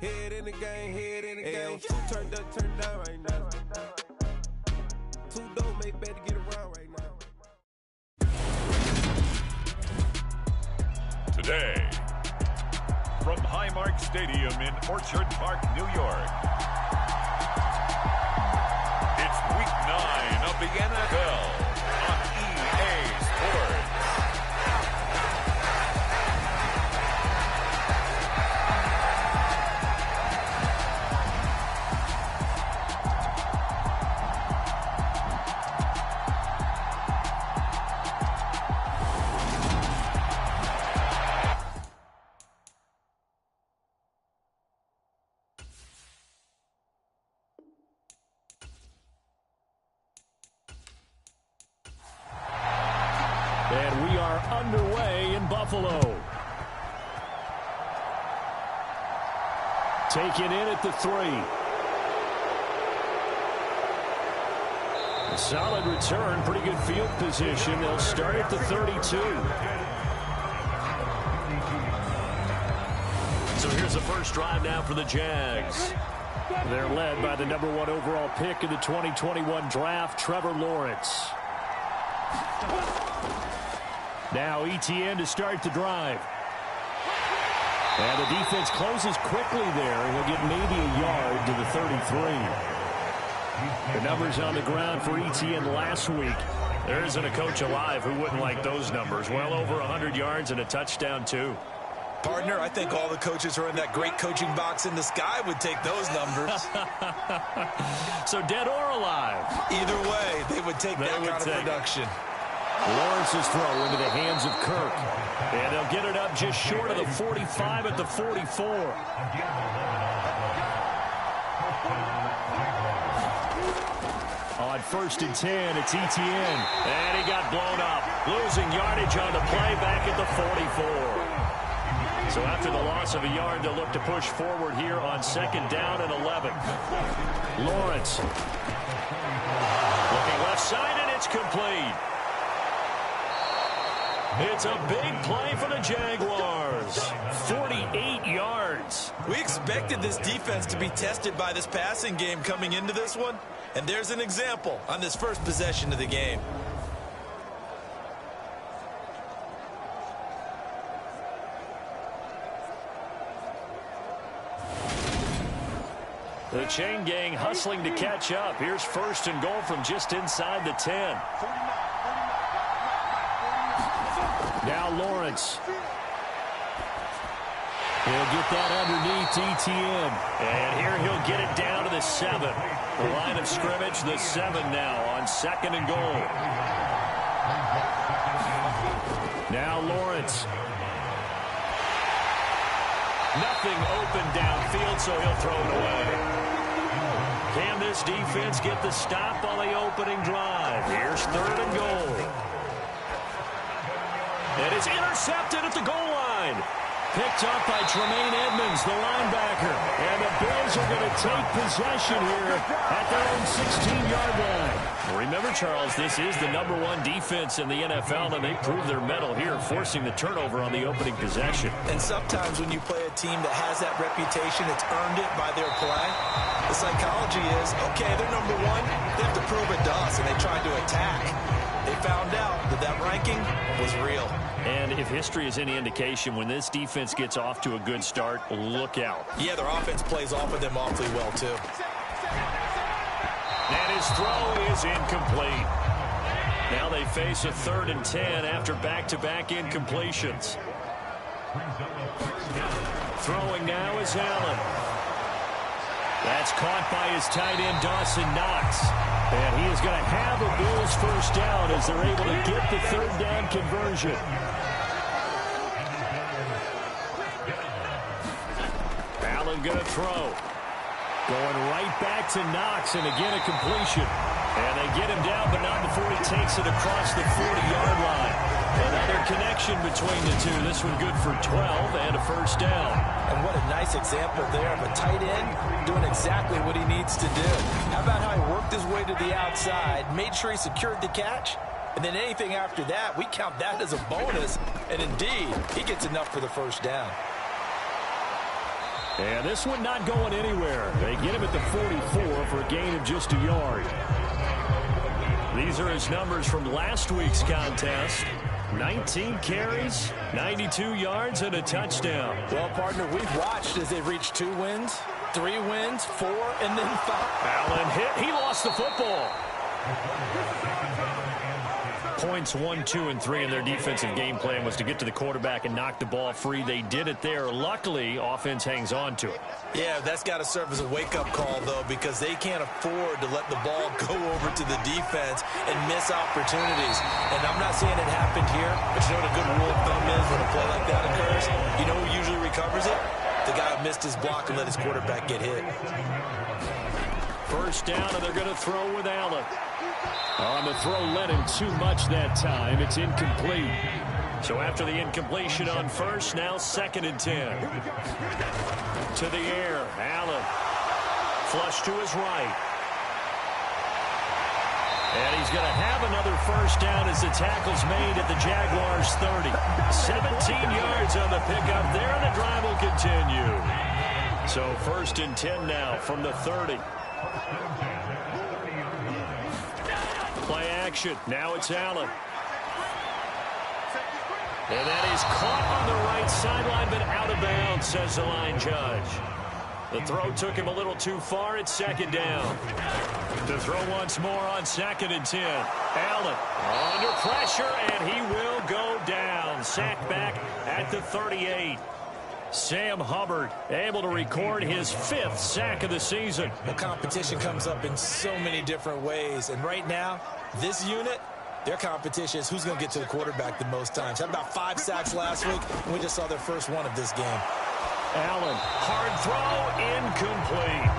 Head in the game, head in the game. Two turned up, turned down right now. Two dope, make better get around right now. Today, from Highmark Stadium in Orchard Park, New York, it's Week 9 of the NFL on EA Sports. And we are underway in Buffalo. Taken in at the 3. A solid return, pretty good field position. They'll start at the 32. So here's the first drive now for the Jags. They're led by the number 1 overall pick in the 2021 draft, Trevor Lawrence. Now ETN to start the drive. And the defense closes quickly there. He'll get maybe a yard to the 33. The numbers on the ground for ETN last week. There isn't a coach alive who wouldn't like those numbers. Well over 100 yards and a touchdown, too. Partner, I think all the coaches who are in that great coaching box in the sky would take those numbers. So dead or alive? Either way, they would take that kind of production. Lawrence's throw into the hands of Kirk. And they'll get it up just short of the 45 at the 44. On 1st and 10, it's ETN. And he got blown up. Losing yardage on the play back at the 44. So after the loss of a yard, they'll look to push forward here on 2nd down and 11. Lawrence. Looking left side, and it's complete. It's a big play for the Jaguars. 48 yards. We expected this defense to be tested by this passing game coming into this one. And there's an example on this first possession of the game. The chain gang hustling to catch up. Here's 1st and goal from just inside the 10. Now Lawrence. He'll get that underneath ETN. And here he'll get it down to the 7. The line of scrimmage, the 7 now on 2nd and goal. Now Lawrence. Nothing open downfield, so he'll throw it away. Can this defense get the stop on the opening drive? Here's 3rd and goal. And it's intercepted at the goal line. Picked up by Tremaine Edmonds, the linebacker. And the Bills are going to take possession here at their own 16-yard line. Remember, Charles, this is the number 1 defense in the NFL, and they prove their mettle here, forcing the turnover on the opening possession. And sometimes when you play a team that has that reputation, it's earned it by their play. The psychology is, okay, they're number 1. They have to prove it to us, and they tried to attack. They found out that that ranking was real. And if history is any indication, when this defense gets off to a good start, look out. Yeah, their offense plays off of them awfully well, too. And his throw is incomplete. Now they face a 3rd and 10 after back-to-back incompletions. Throwing now is Allen. That's caught by his tight end, Dawson Knox. And he is going to have a Bills first down as they're able to get the 3rd down conversion. Allen going to throw. Going right back to Knox, and again a completion. And they get him down, but not before he takes it across the 40-yard line. Another connection between the two. This one good for 12 and a first down. And what a nice example there of a tight end doing exactly what he needs to do. How about how he worked his way to the outside, made sure he secured the catch, and then anything after that, we count that as a bonus. And indeed, he gets enough for the first down. And this one not going anywhere. They get him at the 44 for a gain of just a yard. These are his numbers from last week's contest. 19 carries, 92 yards, and a touchdown. Well, partner, we've watched as they've reached 2 wins, 3 wins, 4, and then 5. Allen hit. He lost the football. Points 1, 2, and 3 in their defensive game plan was to get to the quarterback and knock the ball free. They did it there. Luckily, offense hangs on to it. Yeah, that's got to serve as a wake-up call, though, because they can't afford to let the ball go over to the defense and miss opportunities. And I'm not saying it happened here, but you know what a good rule of thumb is when a play like that occurs? You know who usually recovers it? The guy who missed his block and let his quarterback get hit. First down, and they're going to throw with Allen. On the throw, led him too much that time. It's incomplete. So after the incompletion on first, now 2nd and 10. To the air, Allen. Flush to his right. And he's going to have another first down as the tackle's made at the Jaguars' 30. 17 yards on the pickup there, and the drive will continue. So 1st and 10 now from the 30. Play action. Now it's Allen. And that is caught on the right sideline, but out of bounds, says the line judge. The throw took him a little too far. It's 2nd down. To throw once more on 2nd and 10. Allen under pressure, and he will go down. Sacked back at the 38. Sam Hubbard able to record his 5th sack of the season. Well, competition comes up in so many different ways. And right now, this unit, their competition is who's going to get to the quarterback the most times. Had about 5 sacks last week, and we just saw their first one of this game. Allen, hard throw, incomplete.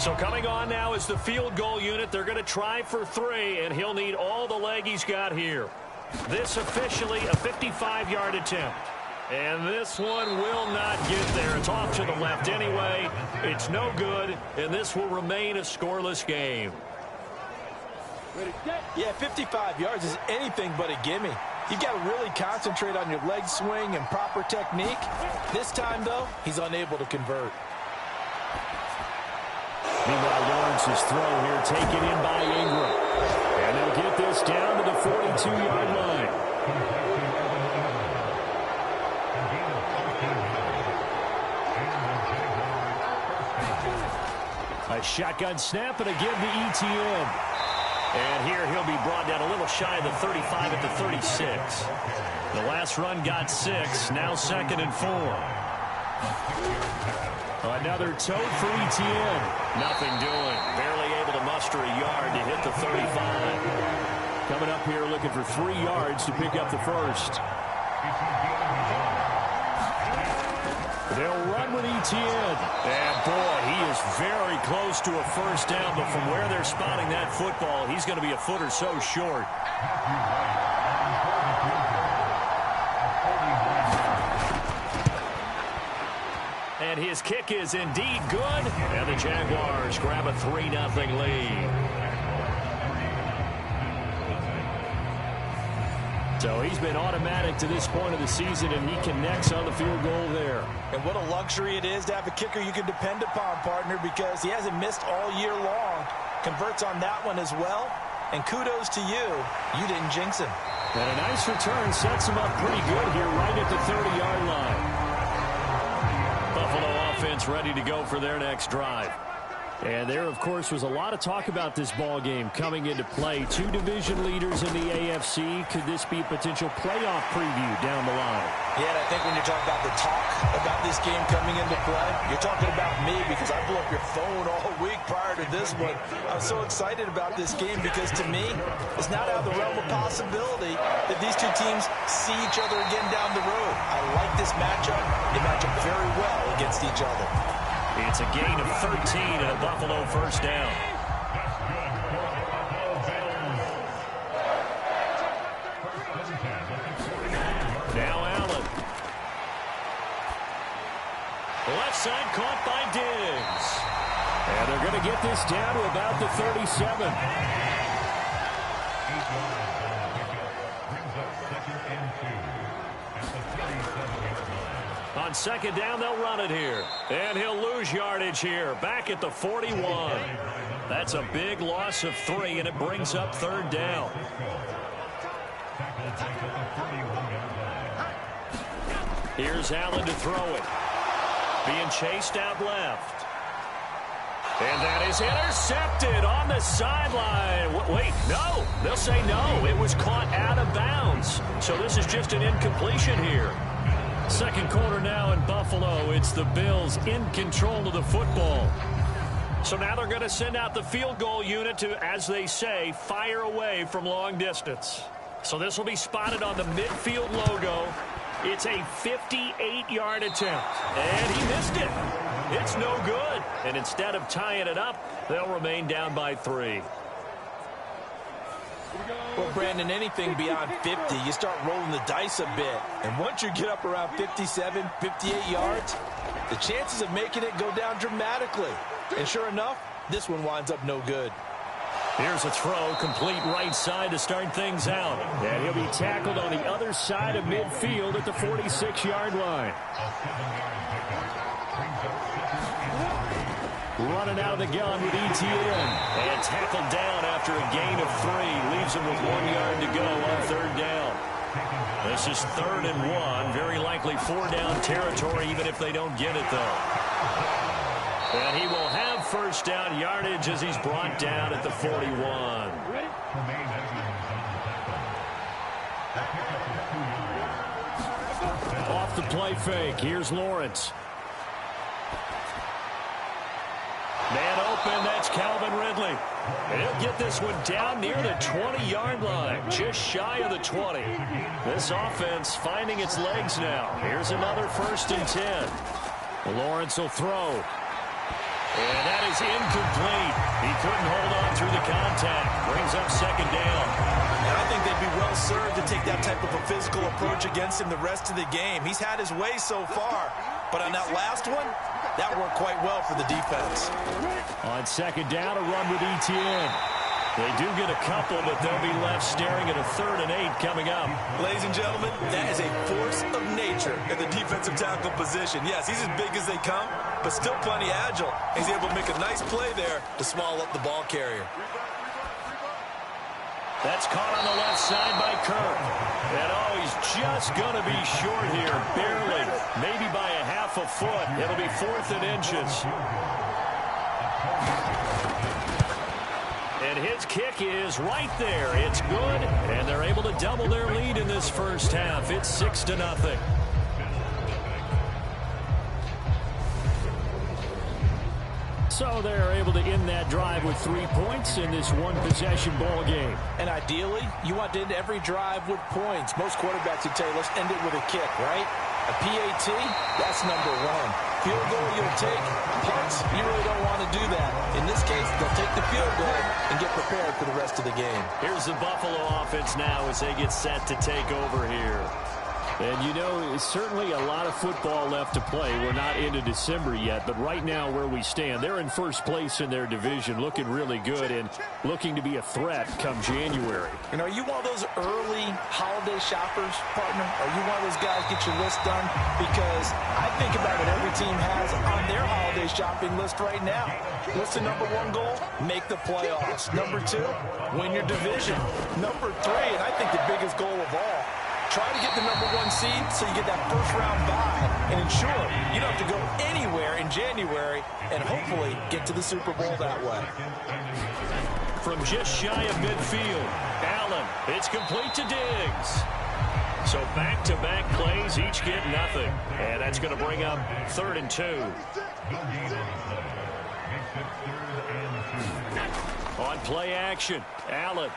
So coming on now is the field goal unit. They're going to try for 3, and he'll need all the leg he's got here. This officially a 55-yard attempt. And this one will not get there. It's off to the left anyway. It's no good, and this will remain a scoreless game. Yeah, 55 yards is anything but a gimme. You've got to really concentrate on your leg swing and proper technique. This time, though, he's unable to convert. Meanwhile, Lawrence's throw here taken in by Ingram. And they'll get this down to the 42-yard line. A shotgun snap and a give to ETN. And here he'll be brought down a little shy of the 35 at the 36. The last run got 6. Now 2nd and 4. Another tote for ETN. Nothing doing. Barely able to muster a yard to hit the 35. Coming up here looking for 3 yards to pick up the first. They'll run with ETN. And boy, he is very close to a first down, but from where they're spotting that football, he's going to be a foot or so short. And his kick is indeed good. And the Jaguars grab a 3-0 lead. So he's been automatic to this point of the season, and he connects on the field goal there. And what a luxury it is to have a kicker you can depend upon, partner, because he hasn't missed all year long. Converts on that one as well. And kudos to you. You didn't jinx him. And a nice return sets him up pretty good here right at the 30-yard line. Buffalo offense ready to go for their next drive. And there, of course, was a lot of talk about this ball game coming into play. 2 division leaders in the AFC. Could this be a potential playoff preview down the line? Yeah, and I think when you're talking about the talk about this game coming into play, you're talking about me because I blew up your phone all week prior to this one. I'm so excited about this game because, to me, it's not out of the realm of possibility that these two teams see each other again down the road. I like this matchup. They match up very well against each other. It's a gain of 13 and a Buffalo first down. Now Allen. Left side caught by Diggs. And they're going to get this down to about the 37. On second down, they'll run it here. And he'll lose yardage here. Back at the 41. That's a big loss of 3, and it brings up third down. Here's Allen to throw it. Being chased out left. And that is intercepted on the sideline. Wait, no. They'll say no. It was caught out of bounds. So this is just an incompletion here. Second quarter now in Buffalo. It's the Bills in control of the football. So now they're going to send out the field goal unit to, as they say, fire away from long distance. So this will be spotted on the midfield logo. It's a 58-yard attempt. And he missed it. It's no good. And instead of tying it up, they'll remain down by 3. Well, Brandon, anything beyond 50, you start rolling the dice a bit. And once you get up around 57, 58 yards, the chances of making it go down dramatically. And sure enough, this one winds up no good. Here's a throw, complete right side to start things out. And he'll be tackled on the other side of midfield at the 46-yard line. Running out of the gun with ETN. And tackled down after a gain of 3. Leaves him with 1 yard to go on third down. This is 3rd and 1. Very likely 4-down territory, even if they don't get it, though. And he will have first down yardage as he's brought down at the 41. Off the play fake. Here's Lawrence. Man open, that's Calvin Ridley. He'll get this one down near the 20-yard line, just shy of the 20. This offense finding its legs now. Here's another 1st and 10. Lawrence will throw. And that is incomplete. He couldn't hold on through the contact. Brings up second down. And I think they'd be well served to take that type of a physical approach against him the rest of the game. He's had his way so far. But on that last one, that worked quite well for the defense. On second down, a run with ETN. They do get a couple, but they'll be left staring at a 3rd and 8 coming up. Ladies and gentlemen, that is a force of nature at the defensive tackle position. Yes, he's as big as they come, but still plenty agile. He's able to make a nice play there to swallow up the ball carrier. That's caught on the left side by Kirk. And oh, he's just going to be short here, barely, maybe by a half a foot. It'll be 4th and inches. And his kick is right there. It's good, and they're able to double their lead in this first half. It's 6-0. So they're able to end that drive with 3 points in this one-possession ball game. And ideally, you want to end every drive with points. Most quarterbacks would tell you, let's end it with a kick, right? A PAT, that's number 1. Field goal you'll take. Punts, you really don't want to do that. In this case, they'll take the field goal and get prepared for the rest of the game. Here's the Buffalo offense now as they get set to take over here. And, you know, certainly a lot of football left to play. We're not into December yet, but right now where we stand, they're in first place in their division, looking really good and looking to be a threat come January. And are you one of those early holiday shoppers, partner? Are you one of those guys get your list done? Because I think about what every team has on their holiday shopping list right now. What's the number 1 goal? Make the playoffs. Number 2, win your division. Number 3, and I think the biggest goal of all, try to get the number 1 seed so you get that first-round bye and ensure you don't have to go anywhere in January and hopefully get to the Super Bowl that way. From just shy of midfield, Allen, it's complete to Diggs. So back-to-back plays, each get nothing. And that's going to bring up 3rd and 2. On play action, Allen.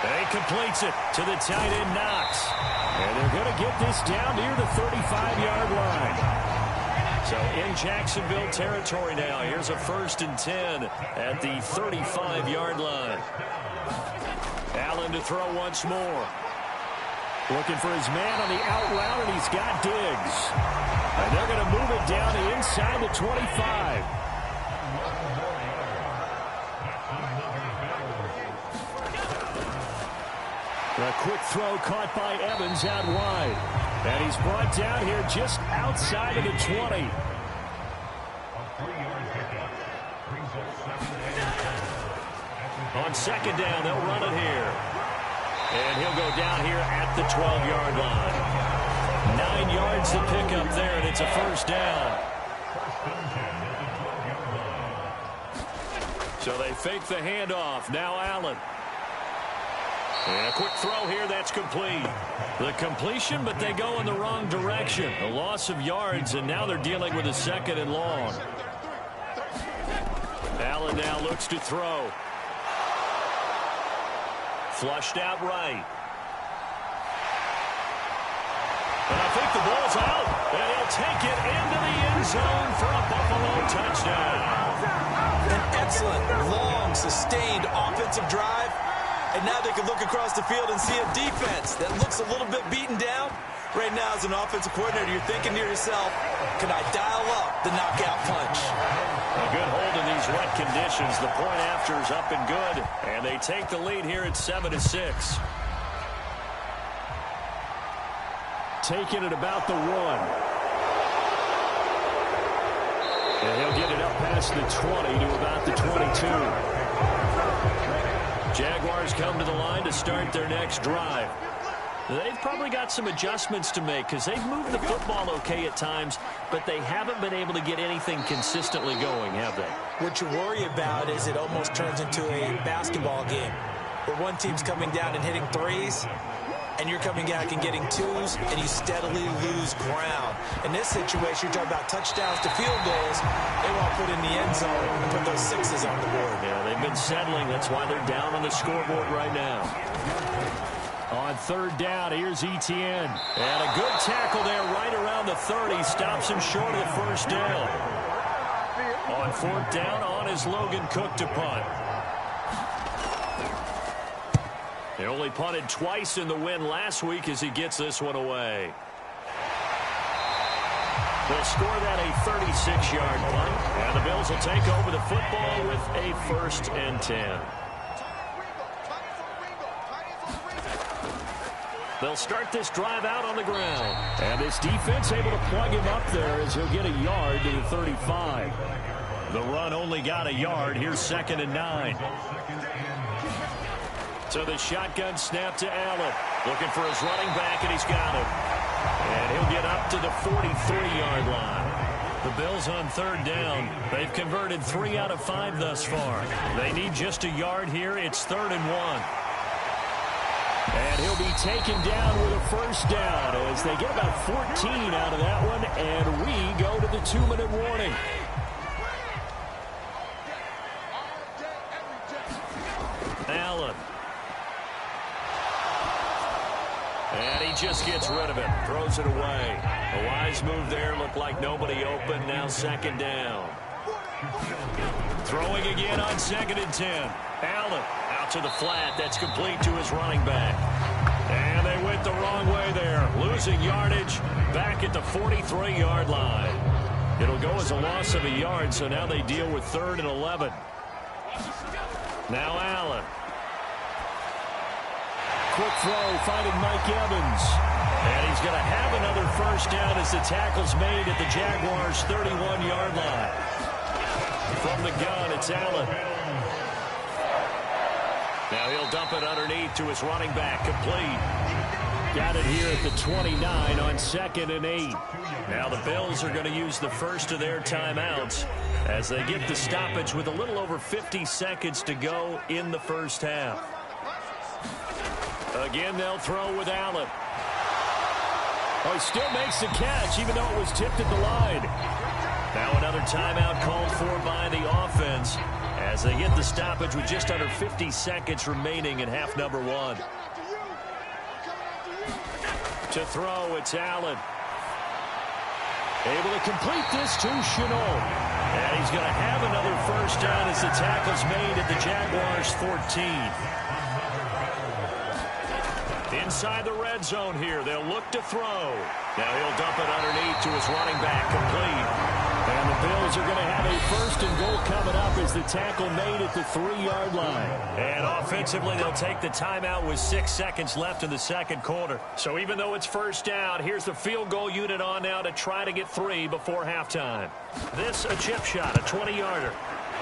And he completes it to the tight end, Knox. And they're going to get this down near the 35-yard line. So in Jacksonville territory now. Here's a 1st and 10 at the 35-yard line. Allen to throw once more. Looking for his man on the out route, and he's got Diggs. And they're going to move it down to inside the 25. A quick throw caught by Evans out wide. And he's brought down here just outside of the 20. On second down, they'll run it here. And he'll go down here at the 12-yard line. 9 yards to pick up there, and it's a first down. So they fake the handoff. Now Allen. And a quick throw here, that's complete. The completion, but they go in the wrong direction. A loss of yards, and now they're dealing with a second and long. Allen now looks to throw. Flushed out right. And I think the ball's out. And he'll take it into the end zone for a Buffalo touchdown. An excellent, long, sustained offensive drive. And now they can look across the field and see a defense that looks a little bit beaten down. Right now, as an offensive coordinator, you're thinking to yourself, can I dial up the knockout punch? A good hold in these wet conditions. The point after is up and good. And they take the lead here at 7-6. Taking it about the 1. And he'll get it up past the 20 to about the 22. Jaguars come to the line to start their next drive. They've probably got some adjustments to make because they've moved the football okay at times, but they haven't been able to get anything consistently going, have they? What you worry about is it almost turns into a basketball game where one team's coming down and hitting threes, and you're coming back and getting twos, and you steadily lose ground. In this situation, you're talking about touchdowns to field goals. They want to put in the end zone and put those sixes on the board. Yeah, they've been settling. That's why they're down on the scoreboard right now. On third down, here's Etienne. And a good tackle there right around the 30. Stops him short of the first down. On fourth down, on is Logan Cook to punt. He only punted twice in the win last week as he gets this one away. They'll score that a 36-yard punt. And the Bills will take over the football with a 1st and 10. They'll start this drive out on the ground. And this defense able to plug him up there as he'll get a yard to the 35. The run only got a yard. Here's 2nd and 9. So the shotgun snap to Allen. Looking for his running back, and he's got him. And he'll get up to the 43-yard line. The Bills on third down. They've converted 3 out of 5 thus far. They need just a yard here. It's 3rd and 1. And he'll be taken down with a first down as they get about 14 out of that one. And we go to the 2-minute warning. Allen. And he just gets rid of it. Throws it away. A wise move there. Looked like nobody open. Now 2nd down. Throwing again on 2nd and 10. Allen out to the flat. That's complete to his running back. And they went the wrong way there. Losing yardage back at the 43-yard line. It'll go as a loss of a yard, so now they deal with 3rd and 11. Now Allen. Quick throw, finding Mike Evans. And he's going to have another first down as the tackle's made at the Jaguars' 31-yard line. From the gun, it's Allen. Now he'll dump it underneath to his running back, complete. Got it here at the 29 on 2nd and 8. Now the Bills are going to use the first of their timeouts as they get the stoppage with a little over 50 seconds to go in the first half. Again, they'll throw with Allen. Oh, he still makes the catch, even though it was tipped at the line. Now another timeout called for by the offense as they get the stoppage with just under 50 seconds remaining in half number 1. To throw, it's Allen. Able to complete this to Chenault. And he's going to have another first down as the tackle's made at the Jaguars' 14. Inside the red zone here. They'll look to throw. Now he'll dump it underneath to his running back, complete. And the Bills are going to have a 1st and goal coming up as the tackle made at the 3-yard line. And offensively, they'll take the timeout with 6 seconds left in the second quarter. So even though it's first down, here's the field goal unit on now to try to get 3 before halftime. This a chip shot, a 20-yarder.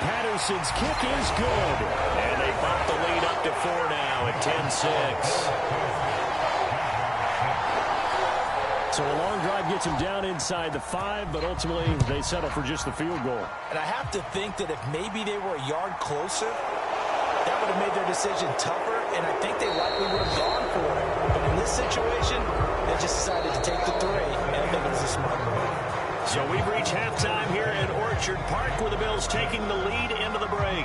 Patterson's kick is good. And they bump the lead up to 4 now at 10-6. So a long drive gets them down inside the 5, but ultimately they settle for just the field goal. And I have to think that if maybe they were a yard closer, that would have made their decision tougher, and I think they likely would have gone for it. But in this situation, they just decided to take the 3, and I think it was a smart move. So we've reached halftime here at Orchard Park, where the Bills taking the lead into the break.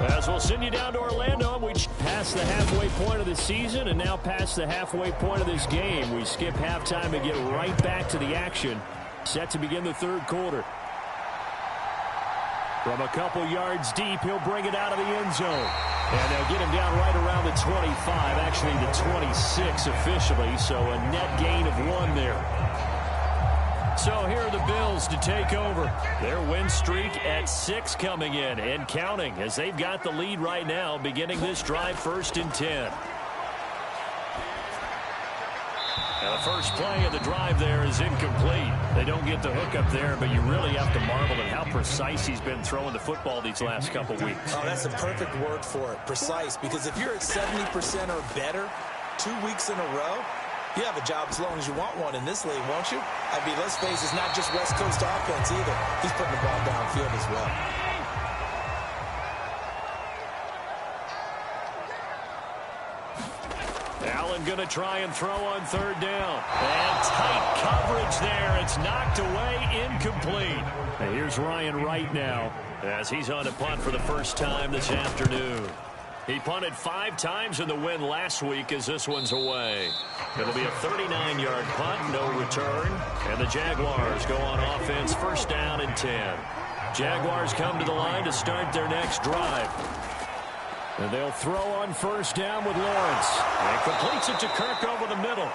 As we'll send you down to Orlando, we passed the halfway point of the season and now past the halfway point of this game. We skip halftime and get right back to the action. Set to begin the 3rd quarter. From a couple yards deep, he'll bring it out of the end zone. And they'll get him down right around the 25, actually the 26 officially, so a net gain of 1 there. So here are the Bills to take over. Their win streak at 6 coming in and counting as they've got the lead right now, beginning this drive 1st and 10. Now the first play of the drive there is incomplete. They don't get the hook up there, but you really have to marvel at how precise he's been throwing the football these last couple weeks. Oh, that's the perfect word for it, precise, because if you're at 70% or better 2 weeks in a row, you have a job as long as you want one in this league, won't you? I mean, let's face it, it's not just West Coast offense either. He's putting the ball downfield as well. Allen going to try and throw on 3rd down. And tight coverage there. It's knocked away, incomplete. And here's Ryan Wright now as he's on to punt for the first time this afternoon. He punted 5 times in the win last week as this one's away. It'll be a 39-yard punt, no return. And the Jaguars go on offense, 1st down and 10. Jaguars come to the line to start their next drive. And they'll throw on 1st down with Lawrence. And completes it to Kirk over the middle.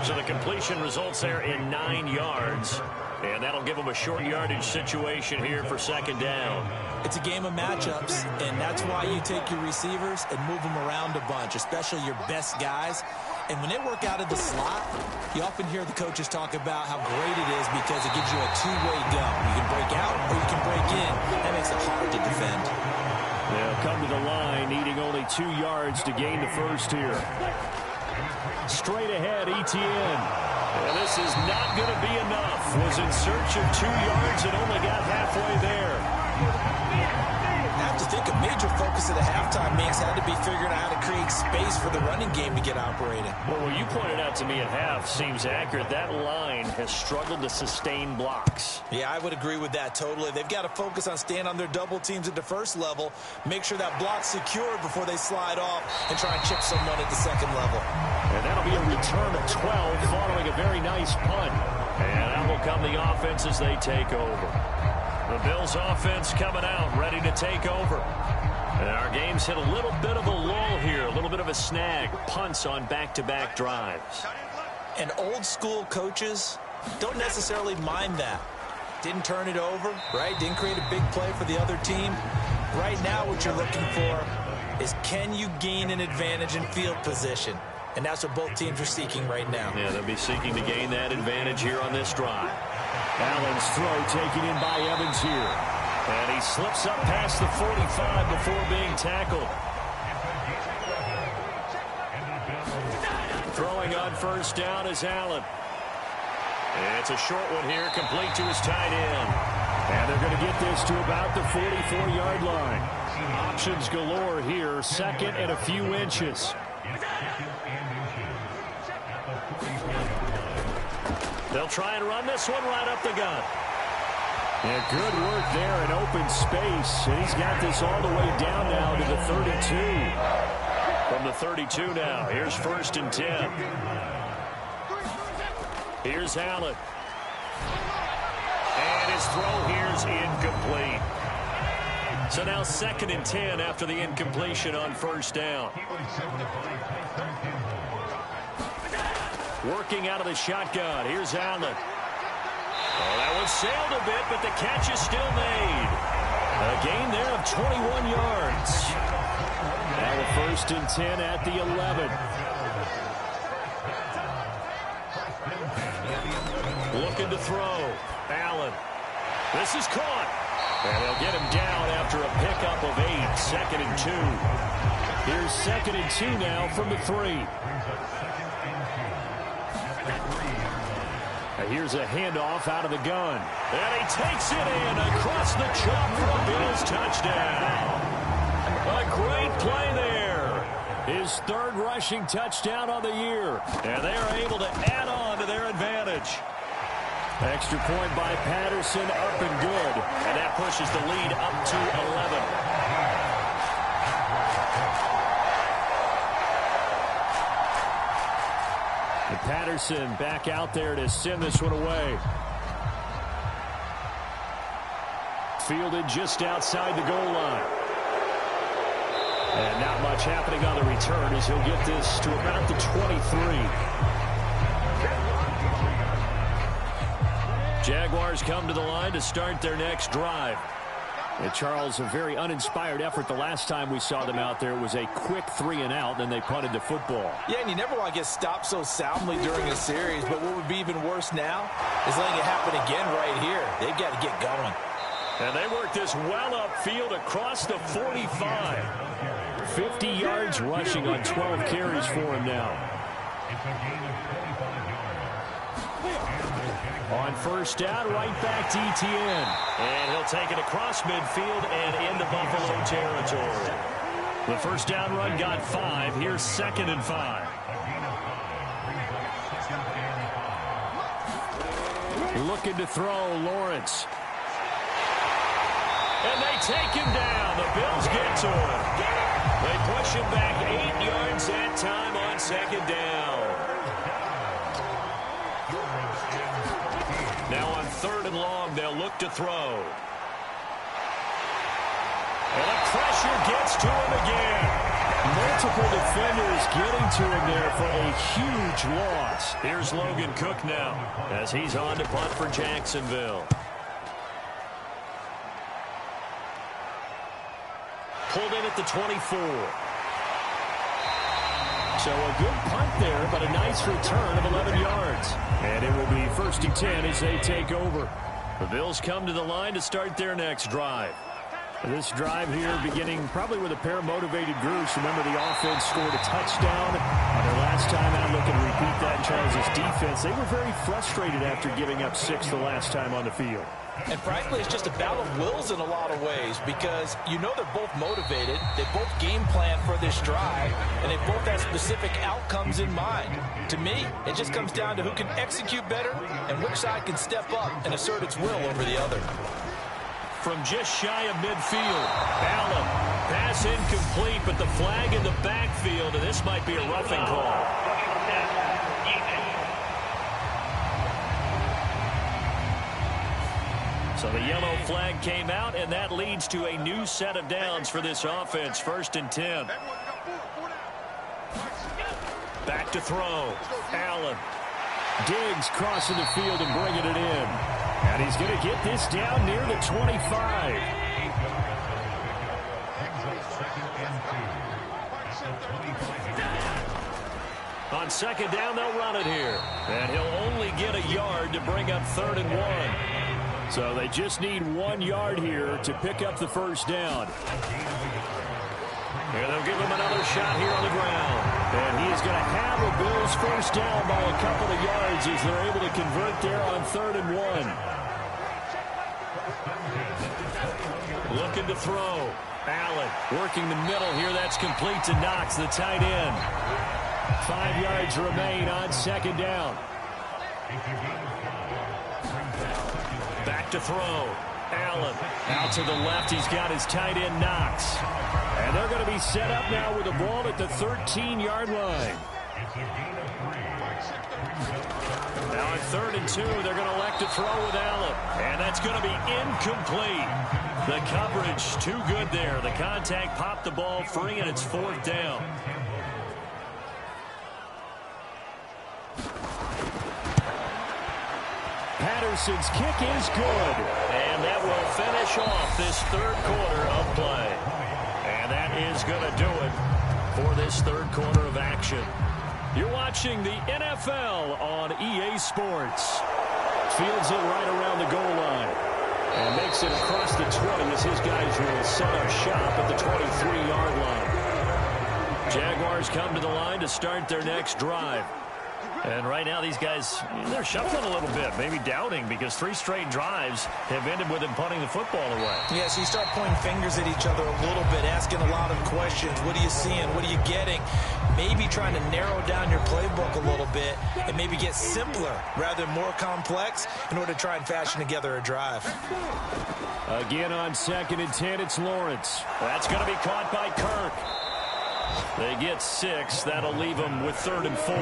So the completion results there in 9 yards. And that'll give them a short yardage situation here for 2nd down. It's a game of matchups, and that's why you take your receivers and move them around a bunch, especially your best guys. And when they work out of the slot, you often hear the coaches talk about how great it is because it gives you a 2-way go. You can break out or you can break in. That makes it hard to defend. They'll come to the line, needing only 2 yards to gain the first here. Straight ahead, Etienne. And this is not going to be enough. Was in search of 2 yards and only got halfway there. I have to think a major focus of the halftime means had to be figuring out how to create space for the running game to get operating. Well, what you pointed out to me at half seems accurate. That line has struggled to sustain blocks. Yeah, I would agree with that totally. They've got to focus on staying on their double teams at the first level, make sure that block's secure before they slide off and try and chip someone at the second level. And that'll be a return of 12 following a very nice punt. And out will come the offense as they take over. The Bills offense coming out, ready to take over. And our game's hit a little bit of a lull here, a little bit of a snag. Punts on back-to-back drives. And old school coaches don't necessarily mind that. Didn't turn it over, right? Didn't create a big play for the other team. Right now what you're looking for is can you gain an advantage in field position? And that's what both teams are seeking right now. Yeah, they'll be seeking to gain that advantage here on this drive. Allen's throw taken in by Evans here. And he slips up past the 45 before being tackled. Throwing on 1st down is Allen. And it's a short one here, complete to his tight end. And they're going to get this to about the 44-yard line. Options galore here, 2nd and a few inches. They'll try and run this one right up the gut. And good work there in open space. And he's got this all the way down now to the 32. From the 32 now, here's 1st and 10. Here's Allen. And his throw here's incomplete. So now 2nd and 10 after the incompletion on 1st down. Working out of the shotgun. Here's Allen. Oh, that It sailed a bit, but the catch is still made. A gain there of 21 yards. Now a 1st and 10 at the 11. Looking to throw. Allen. This is caught. And they'll get him down after a pickup of 8. 2nd and 2. Here's 2nd and 2 now from the 3. Here's a handoff out of the gun. And he takes it in across the chalk for a Bills touchdown. A great play there. His 3rd rushing touchdown on the year. And they are able to add on to their advantage. Extra point by Patterson, up and good. And that pushes the lead up to 11. And Patterson back out there to send this one away. Fielded just outside the goal line. And not much happening on the return as he'll get this to about the 23. Jaguars come to the line to start their next drive. And Charles, a very uninspired effort the last time we saw them out there. It was a quick 3 and out, then they punted the football. Yeah, and you never want to get stopped so soundly during a series, but what would be even worse now is letting it happen again right here. They've got to get going. And they work this well upfield across the 45. 50 yards rushing on 12 carries for him now. On 1st down, right back to ETN. And he'll take it across midfield and into Buffalo territory. The 1st down run got 5. Here's 2nd and 5. Looking to throw, Lawrence. And they take him down. The Bills get to him. They push him back 8 yards that time on 2nd down. Now on 3rd and long, they'll look to throw. And the pressure gets to him again. Multiple defenders getting to him there for a huge loss. Here's Logan Cook now as he's on to punt for Jacksonville. Pulled in at the 24. So a good punt there, but a nice return of 11 yards. And it will be 1st and 10 as they take over. The Bills come to the line to start their next drive. This drive here beginning probably with a pair of motivated groups. Remember, the offense scored a touchdown on their last time out. Looking to repeat that in Charles' defense. They were very frustrated after giving up 6 the last time on the field. And frankly, it's just a battle of wills in a lot of ways because you know they're both motivated. They both game plan for this drive, and they both have specific outcomes in mind. To me, it just comes down to who can execute better and which side can step up and assert its will over the other. From just shy of midfield, Allen. Pass incomplete, but the flag in the backfield, and this might be a roughing call. So the yellow flag came out, and that leads to a new set of downs for this offense. 1st and 10. Back to throw. Allen. Diggs crossing the field and bringing it in. And he's going to get this down near the 25. On 2nd down, they'll run it here. And he'll only get a yard to bring up 3rd and 1. So they just need 1 yard here to pick up the 1st down. And they'll give him another shot here on the ground. And he is going to have a Bills 1st down by a couple of yards as they're able to convert there on 3rd and 1. Looking to throw. Allen working the middle here. That's complete to Knox, the tight end. 5 yards remain on 2nd down. Back to throw. Allen out to the left. He's got his tight end Knox. And they're going to be set up now with the ball at the 13-yard line. Now on 3rd and 2, they're going to elect to throw with Allen. And that's going to be incomplete. The coverage too good there. The contact popped the ball free, and it's 4th down. Patterson's kick is good. And that will finish off this third quarter of play. And that is going to do it for this third quarter of action. You're watching the NFL on EA Sports. Fields it right around the goal line. And makes it across the 20 as his guys will set up shop at the 23-yard line. Jaguars come to the line to start their next drive. And right now these guys, they're shuffling a little bit, maybe doubting, because 3 straight drives have ended with them punting the football away. Yeah, so you start pointing fingers at each other a little bit, asking a lot of questions. What are you seeing? What are you getting? Maybe trying to narrow down your playbook a little bit and maybe get simpler rather than more complex in order to try and fashion together a drive. Again on 2nd and 10, it's Lawrence. That's going to be caught by Kirk. They get 6. That'll leave them with 3rd and 4.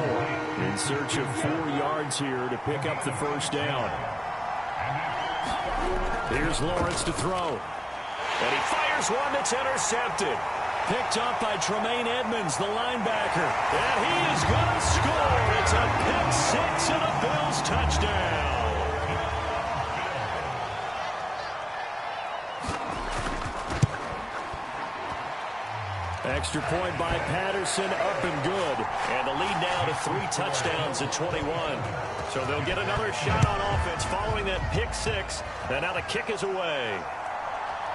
In search of 4 yards here to pick up the first down. Here's Lawrence to throw. And he fires one that's intercepted. Picked up by Tremaine Edmonds, the linebacker. And he is going to score. It's a pick 6 and a Bills touchdown. Extra point by Patterson, up and good. And the lead now to 3 touchdowns at 21. So they'll get another shot on offense following that pick 6. And now the kick is away.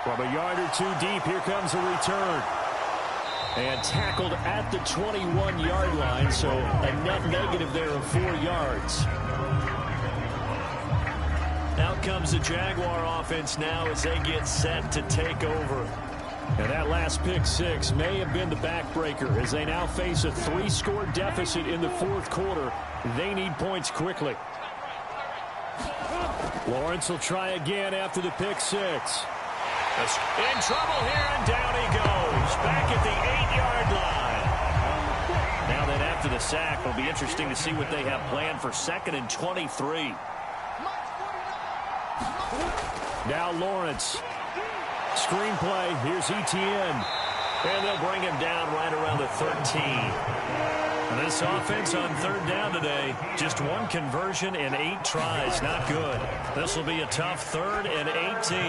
From a yard or 2 deep, here comes a return. And tackled at the 21-yard line, so a net negative there of 4 yards. Out comes the Jaguar offense now as they get set to take over. And that last pick 6 may have been the backbreaker as they now face a 3-score deficit in the 4th quarter. They need points quickly. Lawrence will try again after the pick 6. In trouble here, and down he goes. Back at the 8-yard line. Now then, after the sack, it'll be interesting to see what they have planned for 2nd and 23. Now Lawrence. Screenplay, here's Etienne. And they'll bring him down right around the 13. And this offense on 3rd down today, just 1 conversion and 8 tries. Not good. This will be a tough 3rd and 18.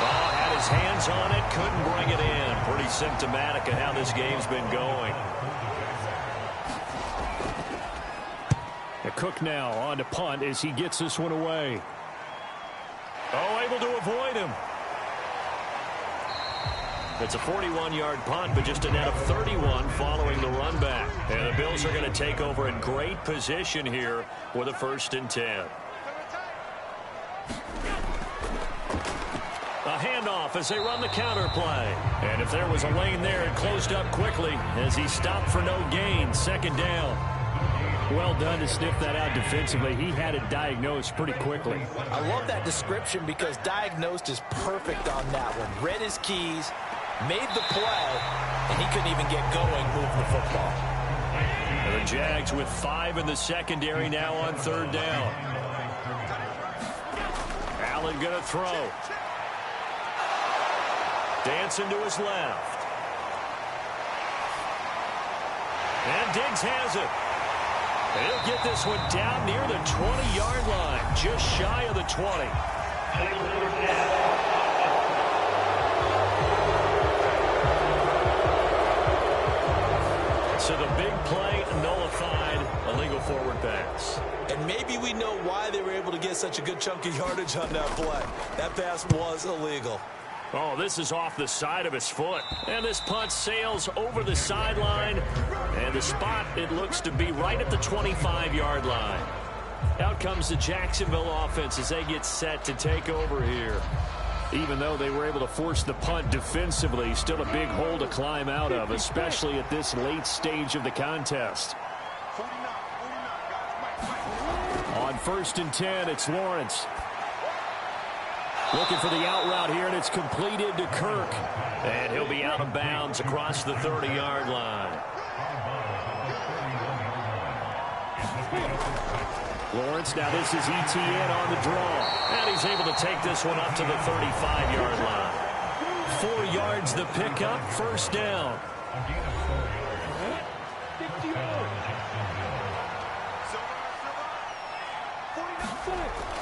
Oh, had his hands on it, couldn't bring it in. Pretty symptomatic of how this game's been going. Cook now on to punt as he gets this one away. Oh, able to avoid him. It's a 41-yard punt, but just a net of 31 following the run back. And the Bills are going to take over in great position here with a 1st and 10. A handoff as they run the counter play. And if there was a lane there, it closed up quickly as he stopped for no gain. 2nd down. Well done to sniff that out defensively. He had it diagnosed pretty quickly. I love that description because diagnosed is perfect on that one. Read his keys, made the play, and he couldn't even get going moving the football. And the Jags with 5 in the secondary now on 3rd down. Allen going to throw. Dancing to his left. And Diggs has it. And he'll get this one down near the 20-yard line, just shy of the 20. So the big play nullified, illegal forward pass. And maybe we know why they were able to get such a good chunk of yardage on that play. That pass was illegal. Oh, this is off the side of his foot. And this punt sails over the sideline. And the spot, it looks to be right at the 25-yard line. Out comes the Jacksonville offense as they get set to take over here. Even though they were able to force the punt defensively, still a big hole to climb out of, especially at this late stage of the contest. On 1st and 10, it's Lawrence. Looking for the out route here, and it's completed to Kirk. And he'll be out of bounds across the 30-yard line. Lawrence, now this is Etienne on the draw. And he's able to take this one up to the 35-yard line. 4 yards the pickup, 1st down.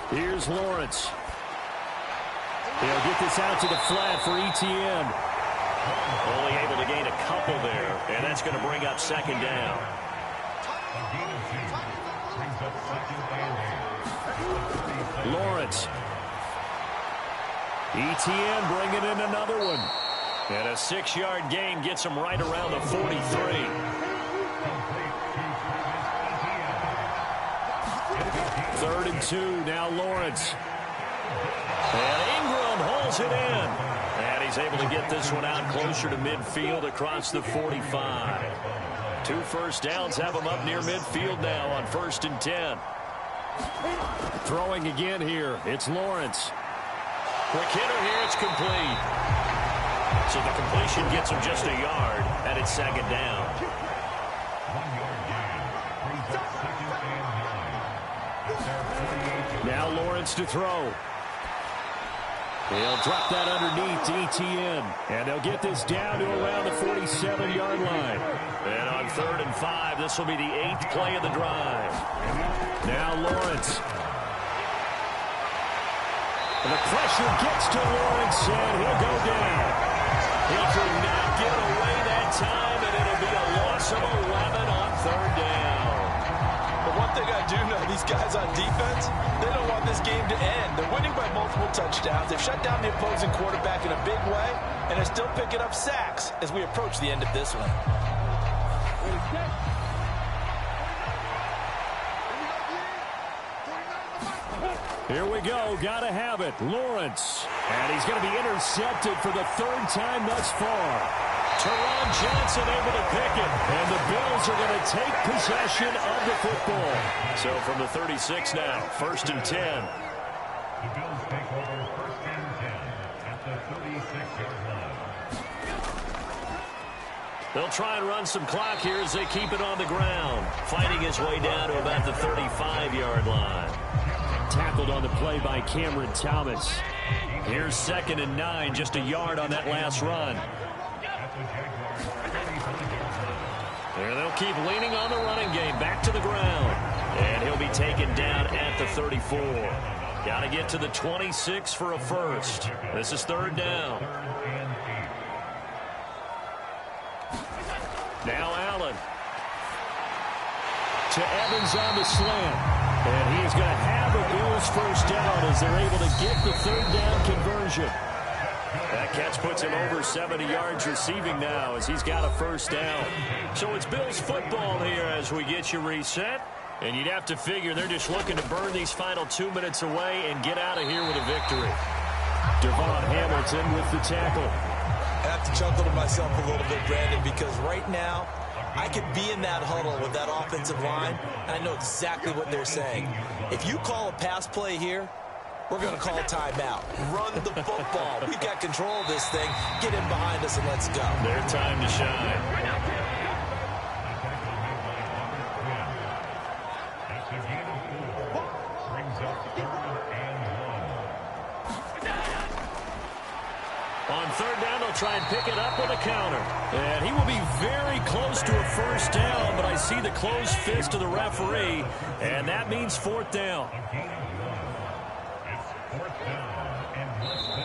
Here's Lawrence. He'll get this out to the flat for Etienne. Only able to gain a couple there, and that's going to bring up second down. Lawrence. Etienne bringing in another one. And a 6-yard gain gets him right around the 43. Third and 2, now Lawrence. And Ingram holds it in. And he's able to get this one out closer to midfield across the 45. 2 first downs have him up near midfield now on 1st and 10. Throwing again here, it's Lawrence. Quick hitter here, it's complete. So the completion gets him just a yard, and it's second down. Now Lawrence to throw. He'll drop that underneath to Etienne. And they'll get this down to around the 47-yard line. And on 3rd and 5, this will be the 8th play of the drive. Now Lawrence. And the pressure gets to Lawrence, and he'll go down. He could not get away that time, and it'll be a loss of 11 on 3rd down. But one thing I do know, these guys on defense, they don't want this game to end. They're winning by multiple touchdowns. They've shut down the opposing quarterback in a big way, and they're still picking up sacks as we approach the end of this one. Here we go. Got to have it. Lawrence. And he's going to be intercepted for the 3rd time thus far. Teron Johnson able to pick it. And the Bills are going to take possession of the football. So from the 36 now, 1st and 10. The Bills take over 1st and 10 at the 36-yard line. They'll try and run some clock here as they keep it on the ground. Fighting his way down to about the 35-yard line. Tackled on the play by Cameron Thomas. Here's 2nd and 9, just a yard on that last run. There they'll keep leaning on the running game, back to the ground. And he'll be taken down at the 34. Got to get to the 26 for a first. This is 3rd down. Now Allen. To Evans on the slant. And he's going to have a Bills first down as they're able to get the 3rd down conversion. That catch puts him over 70 yards receiving now as he's got a first down. So it's Bills football here as we get you reset. And you'd have to figure they're just looking to burn these final 2 minutes away and get out of here with a victory. Devon Hamilton with the tackle. I have to chuckle to myself a little bit, Brandon, because right now, I could be in that huddle with that offensive line, and I know exactly what they're saying. If you call a pass play here, we're going to call timeout. Run the football. We've got control of this thing. Get in behind us and let's go. Their time to shine. On 3rd down, they'll try and pick it up with a counter. And he will be very close to a first down, but I see the closed fist of the referee, and that means 4th down. It's 4th down and 1.